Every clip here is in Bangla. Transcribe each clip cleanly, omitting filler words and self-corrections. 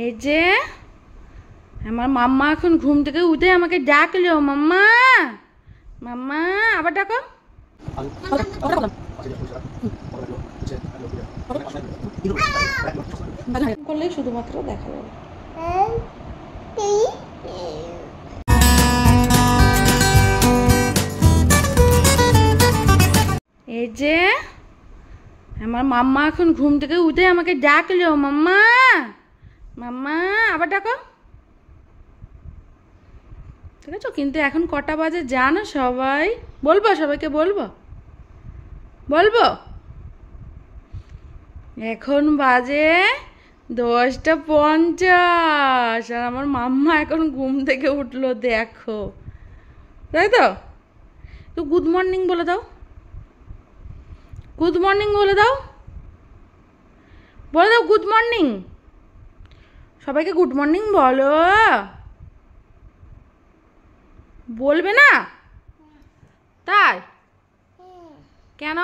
এই যে আমার মাম্মা এখন ঘুম থেকে উঠে আমাকে ডাকলো, মাম্মা মাম্মা, আবার ডাকো। করলেই শুধুমাত্র দেখা যাবে। এই যে আমার মাম্মা এখন ঘুম থেকে উঠে আমাকে ডাকলো, মাম্মা মাম্মা, আবার ডাকো। ঠিক আছে, কিন্তু এখন কটা বাজে জানো সবাই? বলবো, সবাইকে বলবো বলবো এখন বাজে 10:50 আর আমার মাম্মা এখন ঘুম থেকে উঠলো, দেখো, তাই তো? তো গুড মর্নিং বলে দাও, গুড মর্নিং বলে দাও, বলে দাও গুড মর্নিং। সবাইকে গুড মর্নিং বলো। বলবে না? তাই কেন?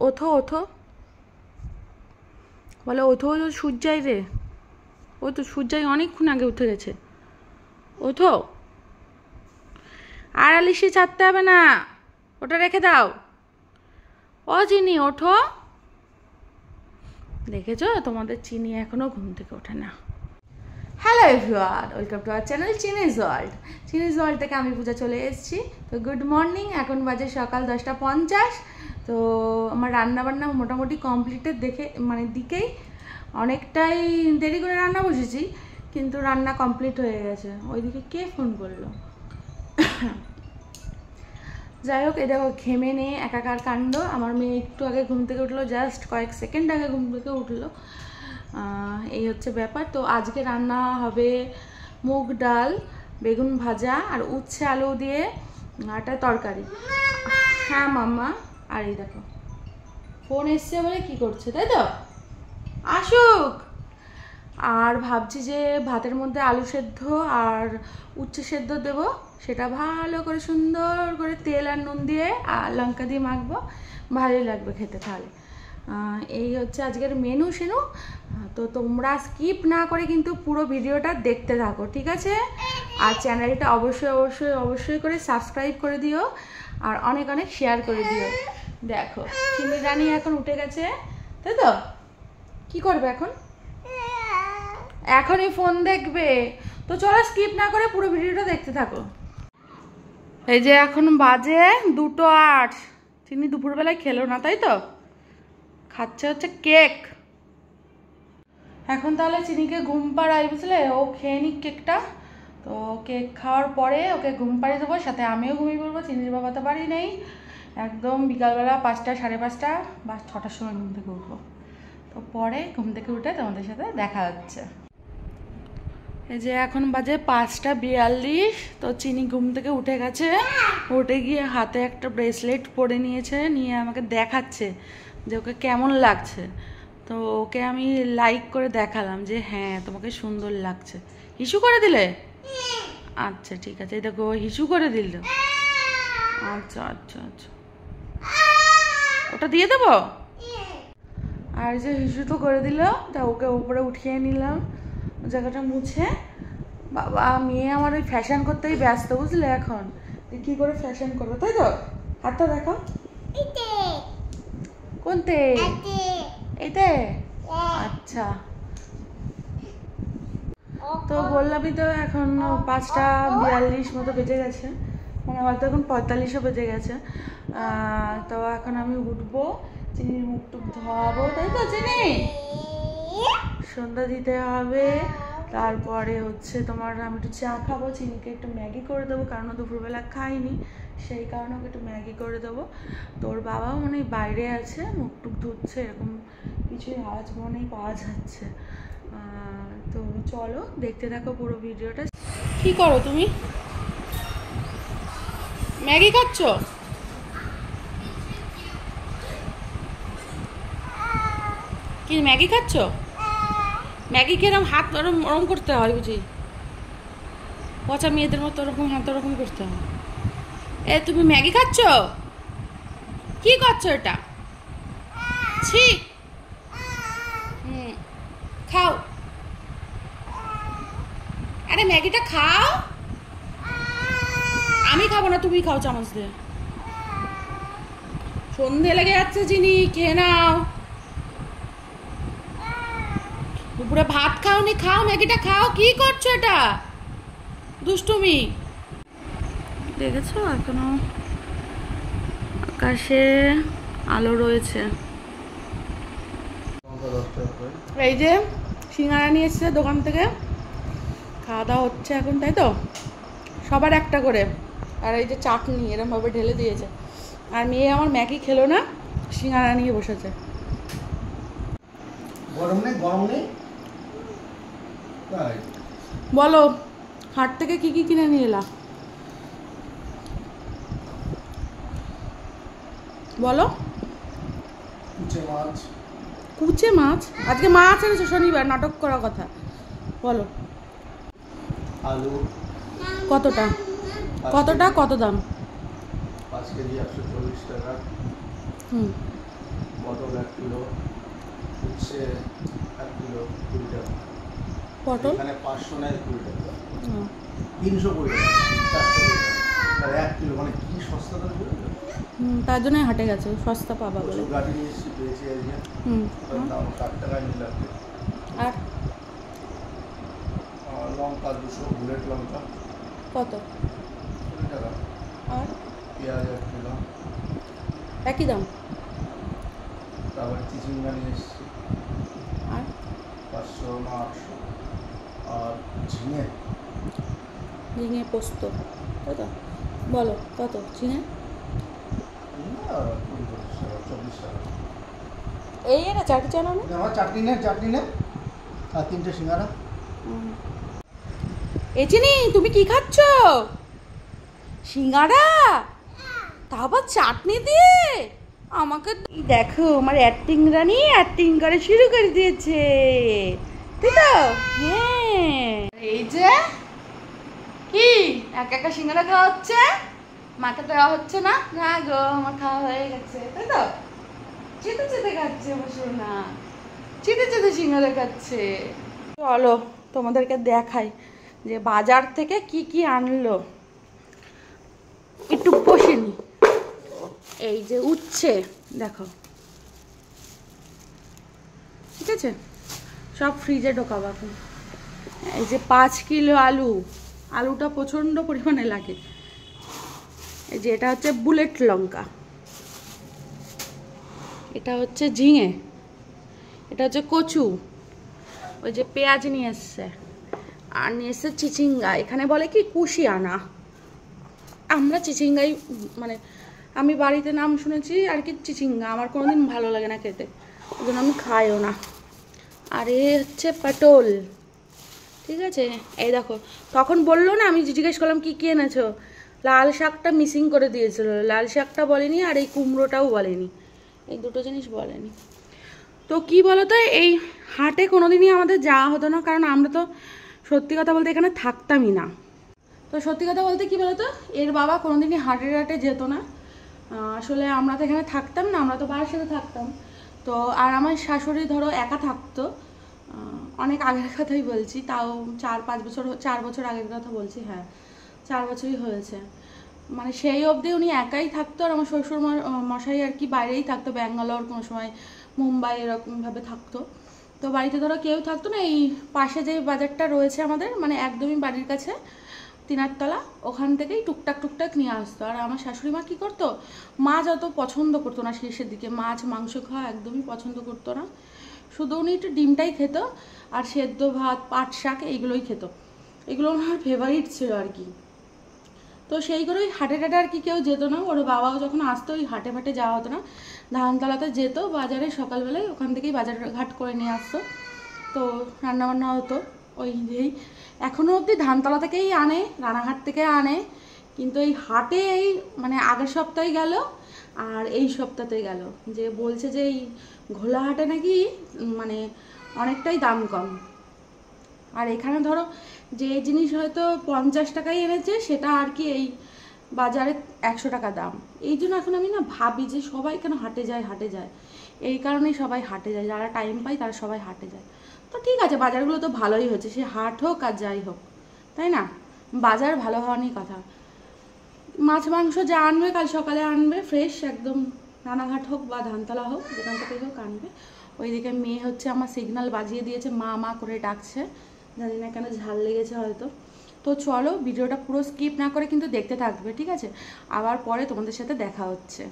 ওঠো ওঠো, বলে ওঠো, ওই সূর্যাই রে, ওই তো সূর্যাই অনেকক্ষণ আগে উঠে গেছে, ওঠো। আর আলিশি ছাড়তে হবে না, ওটা রেখে দাও। ও চিনি, ওঠো। দেখেছো, তোমাদের চিনি এখনো ঘুম থেকে ওঠে না। Hello everyone, welcome to our channel Chinese world. Chinese world থেকে আমি পূজা চলে এসেছি। তো গুড মর্নিং, এখন বাজে সকাল 10:50। তো আমার রান্নাবান্না মোটামুটি কমপ্লিটের দিকেই, অনেকটাই দেরি করে রান্না বসেছি, কিন্তু রান্না কমপ্লিট হয়ে গেছে। ওইদিকে কে ফোন করলো? যাই হোক, এই দেখো ঘেমে নিয়ে একাকার কাণ্ড। আমার মেয়ে একটু আগে ঘুম থেকে উঠলো, জাস্ট কয়েক সেকেন্ড আগে ঘুম থেকে উঠলো। এই হচ্ছে ব্যাপার। তো আজকে রান্না হবে মুগ ডাল, বেগুন ভাজা আর উচ্ছে আলু দিয়ে একটা তরকারি। হ্যাঁ মাম্মা। আর এই দেখো ফোন এসছে বলে কি করছে, তাই তো? আসুক। আর ভাবছি যে ভাতের মধ্যে আলু সেদ্ধ আর উচ্ছে সেদ্ধ দেবো, সেটা ভালো করে সুন্দর করে তেল আর নুন দিয়ে আর লঙ্কা দিয়ে মাখবো, ভালোই লাগবে খেতে। তাহলে এই হচ্ছে আজকের মেনু শেনু। তো তোমরা স্কিপ না করে কিন্তু পুরো ভিডিওটা দেখতে থাকো, ঠিক আছে? আর চ্যানেলটা অবশ্যই অবশ্যই অবশ্যই করে সাবস্ক্রাইব করে দিও আর অনেক অনেক শেয়ার করে দিও। দেখো চিনি রানী এখন উঠে গেছে, তাই তো? কি করবে এখন? এখনই ফোন দেখবে। তো চলো স্কিপ না করে পুরো ভিডিওটা দেখতে থাকো। এই যে এখন বাজে 2:08। চিনি দুপুরবেলায় খেলো না, তাই তো? খাচ্ছে হচ্ছে কেক। এখন তাহলে চিনিকে ঘুম পাড়াই, বুঝলে? ও খেয়ে নিক কেকটা। তো কেক খাওয়ার পরে ওকে ঘুম পাড়িয়ে দেবো, সাথে আমিও ঘুমিয়ে পড়বো। চিনির বাবা তো বাড়ি নেই, একদম বিকালবেলা 5টা 5:30 বা 6টার সময় ঘুম থেকে উঠবো। তো পরে ঘুম থেকে উঠে তোমাদের সাথে দেখা হচ্ছে। এই যে এখন বাজে 5:42। তো চিনি ঘুম থেকে উঠে গেছে, উঠে গিয়ে হাতে একটা ব্রেসলেট পরে নিয়েছে, নিয়ে আমাকে দেখাচ্ছে যে ওকে কেমন লাগছে। তো ওকে আমি লাইক করে দেখালাম যে হ্যাঁ তোমাকে সুন্দর লাগছে। হিসু করে দিলে? আচ্ছা ঠিক আছে, এই দেখো হিসু করে দিল। আচ্ছা আচ্ছা আচ্ছা, ওটা দিয়ে দেবো। আর যে হিসু তো করে দিল, তা ওকে উপরে উঠিয়ে নিলাম, জায়গাটা মুছে। বাবা মেয়ে আমার ওই ফ্যাশন করতেই ব্যস্ত, বুঝলে? এখন কি করে ফ্যাশন করবো, তাই তো? হাতটা দেখো। কোনতে? এইতে? আচ্ছা। তো বললামই তো, এখন 5:42 মতো বেজে গেছে, মানে হয়তো এখন 45ও বেজে গেছে। তো এখন আমি উঠবো, চিনির মুখ টুক ধোয়াবো, তাই তো? চিনি সন্ধ্যা দিতে হবে। তারপরে হচ্ছে তোমার আমি একটু চা খাবো, চিনিকে একটু ম্যাগি করে দেবো, কারণ দুপুরবেলা খাইনি, সেই কারণে ওকে একটু ম্যাগি করে দেবো। তোর বাবাও মনে হয় বাইরে আছে, মুখ টুক ধুচ্ছে, এরকম কিছুই আওয়াজ মনেই পাওয়া যাচ্ছে। তো চলো দেখতে থাকো পুরো ভিডিওটা। কি করো তুমি? ম্যাগি খাচ্ছ? কি ম্যাগি খাচ্ছ? ম্যাগি কিরম হাত ওরম করতে হয় বুঝি? পচা মেয়েদের মতো ওরকম হাত ওরকম করতে হয়। এ তুমি ম্যাগি খাচ্ছ? কি করছো এটা? ছি। খাও, আরে ম্যাগিটা খাও। আমি খাবো না, তুমি খাও চামচ দিয়ে। সন্ধে লেগে যাচ্ছে চিনি, খেয়ে নাও। দুপুরে ভাত খাওনি, খাও ম্যাগিটা খাও। কি করছো এটা? দুষ্টুমি। দেখেছো এখনো আকাশে আলো রয়েছে। এই যে সিঙ্গারা নিয়ে এসছে দোকান থেকে, খাওয়া দাওয়া হচ্ছে এখন, তাই তো? সবার একটা করে। আর এই যে চাটনি এরমভাবে ঢেলে দিয়েছে। আর মেয়ে আমার ম্যাগি খেলো না, সিঙ্গারা নিয়ে বসেছে। গরম নেই, গরম নেই। বলো হাট থেকে কি কি কিনে নিয়ে এলা? বলো। কুচে মাছ। কুচে মাছ? আজকে মাছ এনেছো, শনিবার, নাটক করার কথা। বলো। আলু কতটা? কতটা? কত দাম? 5 কেজি 140 টাকা। পটল 1 কিলো, উচ্ছে 1 কিলো 20 টাকা। পটল এখানে 500 নেয় 20 টাকা। 320 টাকা, 420 টাকা। 1 কিলো মানে কি সস্তা দাম বলে। তার জন্যই হাটে গেছে, সস্তা পাবা বলে। গাড়ি নিয়ে এসেছি, পেয়েছি আজকে। দাম 60 টাকায় নিলাম। আর লঙ্কা 200, বুলেট লঙ্কা কত? 20 টাকা। আর পেঁয়াজ 1 কিলো, একই দাম। তারপরে চিচিঙ্গা নিয়ে এসেছি, আর 500 না 800। আর ঝিঙে ঝিঙে পোস্ত, তাই তো? বলো কত ঝিঙে? 24 টাকা। এই না চাটনি চালানো না? আমার চাটনি নে, চাটনি নে, আর 3টে সিঙ্গারা। এই চিনি, তুমি কি খাচ্ছ? সিঙ্গারা? তা আবার চাটনি দিয়ে? আমাকে দেখো, আমার অ্যাক্টিং রানি অ্যাক্টিং করে শুরু করে দিয়েছে, তাই তো? হ্যাঁ। এই যে কি একা একা সিঙ্গারা খাওয়া হচ্ছে, মাকে দেওয়া হচ্ছে না? না গো, আমার খাওয়া হয়ে গেছে, তাই তো? চেতে চেতে খাচ্ছে বসো না, চেতে চেতে সিঙ্গারা খাচ্ছে। চলো তোমাদেরকে দেখাই যে বাজার থেকে কি কি আনলো। একটু বসিনি। এই যে উচ্ছে দেখো, ঠিক আছে? সব ফ্রিজে ঢোকাবো এখন। এই যে 5 কিলো আলু, আলুটা প্রচণ্ড পরিমাণে লাগে। এই যে এটা হচ্ছে বুলেট লঙ্কা, এটা হচ্ছে ঝিঙে, এটা হচ্ছে কচু, ওই যে পেঁয়াজ নিয়ে এসছে, আর নিয়ে এসছে চিচিঙ্গা। এখানে বলে কি কুশিয়ানা, আমরা চিচিঙ্গাই, মানে আমি বাড়িতে নাম শুনেছি আর কি চিচিঙ্গা, আমার কোনোদিন ভালো লাগে না খেতে, ওই জন্য আমি খাইও না। আর এ হচ্ছে পটল, ঠিক আছে? এই দেখো, তখন বললো না, আমি জিজ্ঞেস করলাম কি কি এনেছো, লাল শাকটা মিসিং করে দিয়েছিল, লাল শাকটা বলেনি, আর এই কুমড়োটাও বলেনি, এই দুটো জিনিস বলেনি। তো কি বলতো, এই হাটে কোনোদিনই আমাদের যাওয়া হতো না, কারণ আমরা তো সত্যি কথা বলতে এখানে থাকতামই না। তো সত্যি কথা বলতে কি বলতো, এর বাবা কোনোদিনই হাটে হাটে যেত না। আসলে আমরা তো এখানে থাকতাম না, আমরা তো বাবার সাথে থাকতাম। তো আর আমার শাশুড়ি ধরো একা থাকতো, অনেক আগের কথাই বলছি, তাও 4-5 বছর, 4 বছর আগের কথা বলছি, হ্যাঁ 4 বছরই হয়েছে। মানে সেই অবধি উনি একাই থাকতো, আর আমার শ্বশুর মশাই আর কি বাইরেই থাকতো, ব্যাঙ্গালোর, কোনো সময় মুম্বাই, এরকমভাবে থাকতো। তো বাড়িতে ধরো কেউ থাকতো না। এই পাশে যে বাজারটা রয়েছে আমাদের, মানে একদমই বাড়ির কাছে, 3 তলা, ওখান থেকেই টুকটাক টুকটাক নিয়ে আসতো। আর আমার শাশুড়ি মা কী করতো, মাছ অত পছন্দ করতো না শেষের দিকে, মাছ মাংস খাওয়া একদমই পছন্দ করতো না, শুধু উনি একটু ডিমটাই খেত, আর সেদ্ধ ভাত, পাট শাক, এইগুলোই খেত, এগুলো ওনার ফেভারিট ছিল আর কি। তো সেই করে ওই হাটে টাটে আর কি কেউ যেত না, ওর বাবাও যখন আসতো ওই হাটে ফাটে যাওয়া হতো না, ধানতলাতে যেত বাজারে সকালবেলায়, ওখান থেকেই বাজার ঘাট করে নিয়ে আসতো। তো রান্নাবান্না হতো ওই যেই, এখনও অবধি ধানতলা থেকেই আনে, রানাঘাট থেকে আনে, কিন্তু এই হাটে এই মানে আগের সপ্তাহে গেল আর এই সপ্তাহতে গেল, যে বলছে যে এই ঘোলাহাটে নাকি মানে অনেকটাই দাম কম। আর এখানে ধরো যে জিনিস হয়তো 50 টাকায় এনেছে, সেটা আর কি এই বাজারে 100 টাকা দাম। এই জন্য এখন আমি না ভাবি যে সবাই কেন হাটে যায়, হাটে যায়, এই কারণেই সবাই হাটে যায়, যারা টাইম পায় তারা সবাই হাটে যায়। তো ঠিক আছে, বাজারগুলো তো ভালোই হচ্ছে, সে হাট হোক আর যাই হোক, তাই না? বাজার ভালো হওয়ারই কথা। মাছ মাংস যা আনবে কাল সকালে আনবে, ফ্রেশ একদম, রানাঘাট হোক বা ধানতলা হোক, যেখান থেকেই হোক আনবে। ওইদিকে মেয়ে হচ্ছে আমার সিগন্যাল বাজিয়ে দিয়েছে, মা মা করে ডাকছে, জানি না কেন, ঝাল লেগেছে হয়তো। তো চলো ভিডিওটা পুরো স্কিপ না করে কিন্তু দেখতে থাকবে, ঠিক আছে? আবার পরে তোমাদের সাথে দেখা হচ্ছে।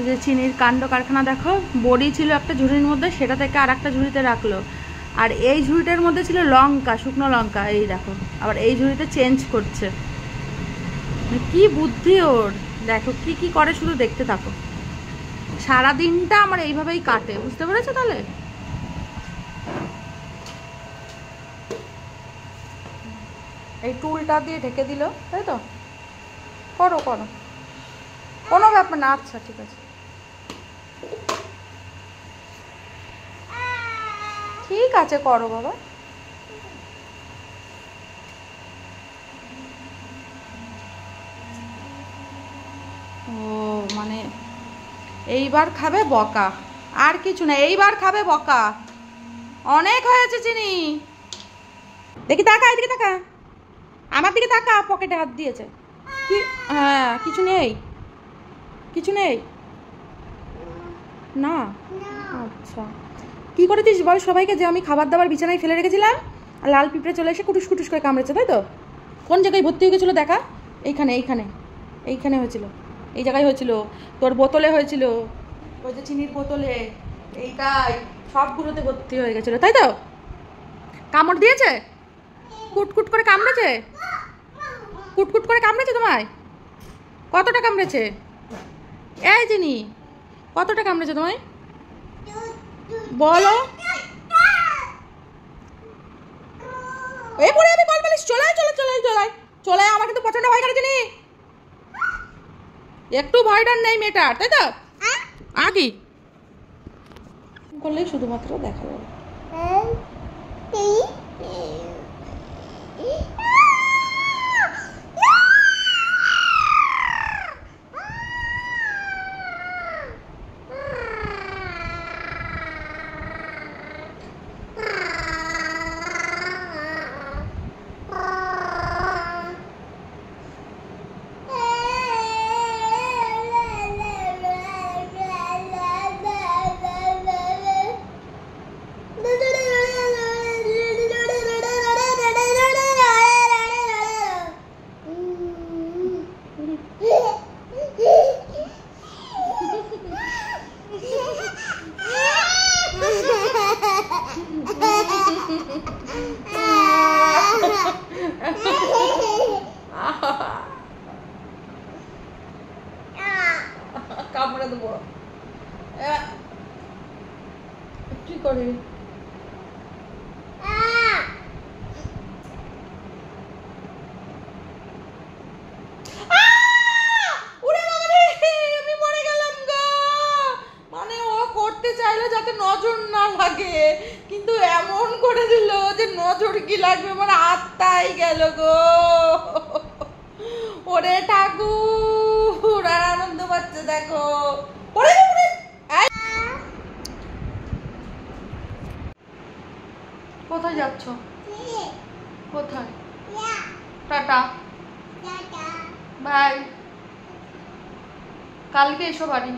যে চিনির কাণ্ড কারখানা দেখো, বড়ি ছিল একটা ঝুড়ির মধ্যে, সেটা থেকে আর একটা ঝুড়িতে রাখলো। আর এই ঝুড়িটার মধ্যে ছিল লঙ্কা, শুকনো লঙ্কা, এই দেখো আবার এই ঝুড়িতে চেঞ্জ করছে। কি বুদ্ধি ওর, দেখো কি কি করে, শুধু দেখতে থাকো। সারাদিনটা আমার এইভাবেই কাটে, বুঝতে পেরেছো? তাহলে এই টুলটা দিয়ে ঢেকে দিল, তাই তো? করো করো, কোনো ব্যাপার না। আচ্ছা ঠিক আছে, ঠিক আছে, করো বাবা। ও মানে এইবার খাবে বকা, আর কিছু না, এইবার খাবে বকা। অনেক হয়েছে চিনি। দেখি তাকা, এদিকে তাকা, আমার দিকে তাকা, পকেটে হাত দিয়েছে কি? হ্যাঁ, কিছু নেই, কিছু নেই না। আচ্ছা, কি করেছিস বল সবাইকে যে আমি খাবার দাবার বিছানায় ফেলে রেখেছিলাম, আর লাল পিঁপড়ে চলে এসে কুটুস কুটুস করে কামড়েছে, তাই তো? কোন জায়গায় ভর্তি হয়ে গেছিলো দেখা? এইখানে এইখানে এইখানে হয়েছিল, এই জায়গায় হয়েছিল, তোর বোতলে হয়েছিল, ওই যে চিনির বোতলে, এইটাই সবগুলোতে ভর্তি হয়ে গেছিলো, তাই তো? কামড় দিয়েছে, কুটকুট করে কামড়েছে, কুটকুট করে কামড়েছে তোমায়? কতটা কামড়েছে? এই চিনি, কতটা কামড়েছে তোমায় বলো? এই পরে আমি কল পালিশ, চলে চলে চলে চলে চলে, আমার কিন্তু প্রচন্ড ভয় করে চিনি, একটু ভয় ডর নেই মেয়েটার, তাই তো? আগে করলেই শুধুমাত্র দেখা যাবে। কামড়ে দেবো, কি করি? নজর না লাগে, কিন্তু এমন করে দিল যে নজর কি লাগবে, মানে আত্মাই গেল গো। ওরে ঠাকুর, আর আনন্দ পাচ্ছে দেখো। কোথায় যাচ্ছ? কোথায়? টাটা বাই, কালকে এসো বাড়ি,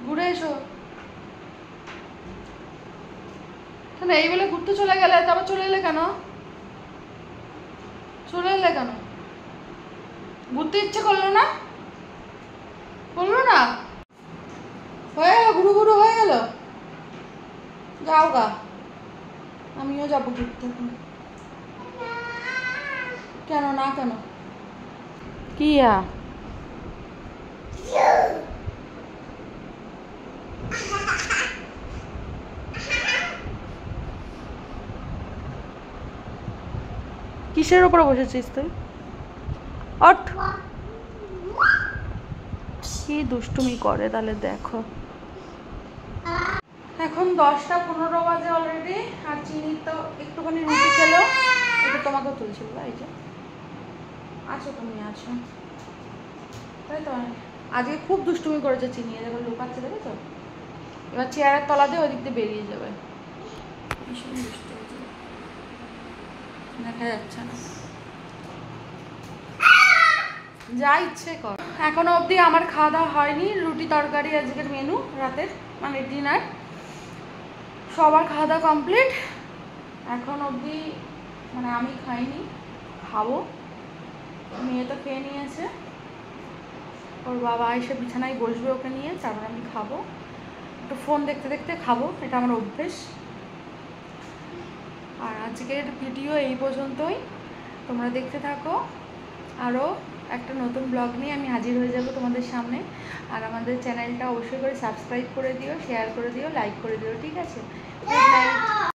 ঘুরে এসো। এই বলে ঘুরতে চলে গেলে, তারপর চলে এলে কেন? চলে এলে কেন? ঘুরতে ইচ্ছে করলো না? করলো না? হয়ে গেল, ঘুরু ঘুরু হয়ে গেল, যাও গা, আমিও যাবো ঘুরতে। কেন না? কেন কি? কিসের উপরে বসেছিস তুই? ওঠ, কি দুষ্টুমি করে তাহলে দেখো। এখন 10টা 15 বাজে অলরেডি, আর চিনি তো একটুখানি রুটি খেলো, এটা তোমাকেও তুলছিল, এই যে আছো, তুমি আছো, তাই তো? আজকে খুব দুষ্টুমি করেছে চিনি, দেখো লুকাচ্ছে, দেখেছো? এবার চেয়ারের তলা দিয়ে ওই দিক দিয়ে বেরিয়ে যাবে। ভীষণ দুষ্ট হয়েছে, দেখা যাচ্ছে না, যা ইচ্ছে কর। এখনো অবধি আমার খাওয়া দাওয়া হয়নি, রুটি তরকারি আজকের মেনু রাতের, মানে ডিনার। সবার খাওয়া দাওয়া কমপ্লিট, এখন অবধি মানে আমি খাইনি, খাবো। মেয়ে তো খেয়ে নিয়েছে, ওর বাবা এসে বিছানায় বসবে ওকে নিয়ে, তারপর আমি খাবো। একটু ফোন দেখতে দেখতে খাবো, এটা আমার অভ্যেস। আর আজকের ভিডিও এই পর্যন্তই, তোমরা দেখতে থাকো। আরও একটা নতুন ব্লগ নিয়ে আমি হাজির হয়ে যাব তোমাদের সামনে। আর আমাদের চ্যানেলটা অবশ্যই করে সাবস্ক্রাইব করে দিও, শেয়ার করে দিও, লাইক করে দিও, ঠিক আছে? Good night.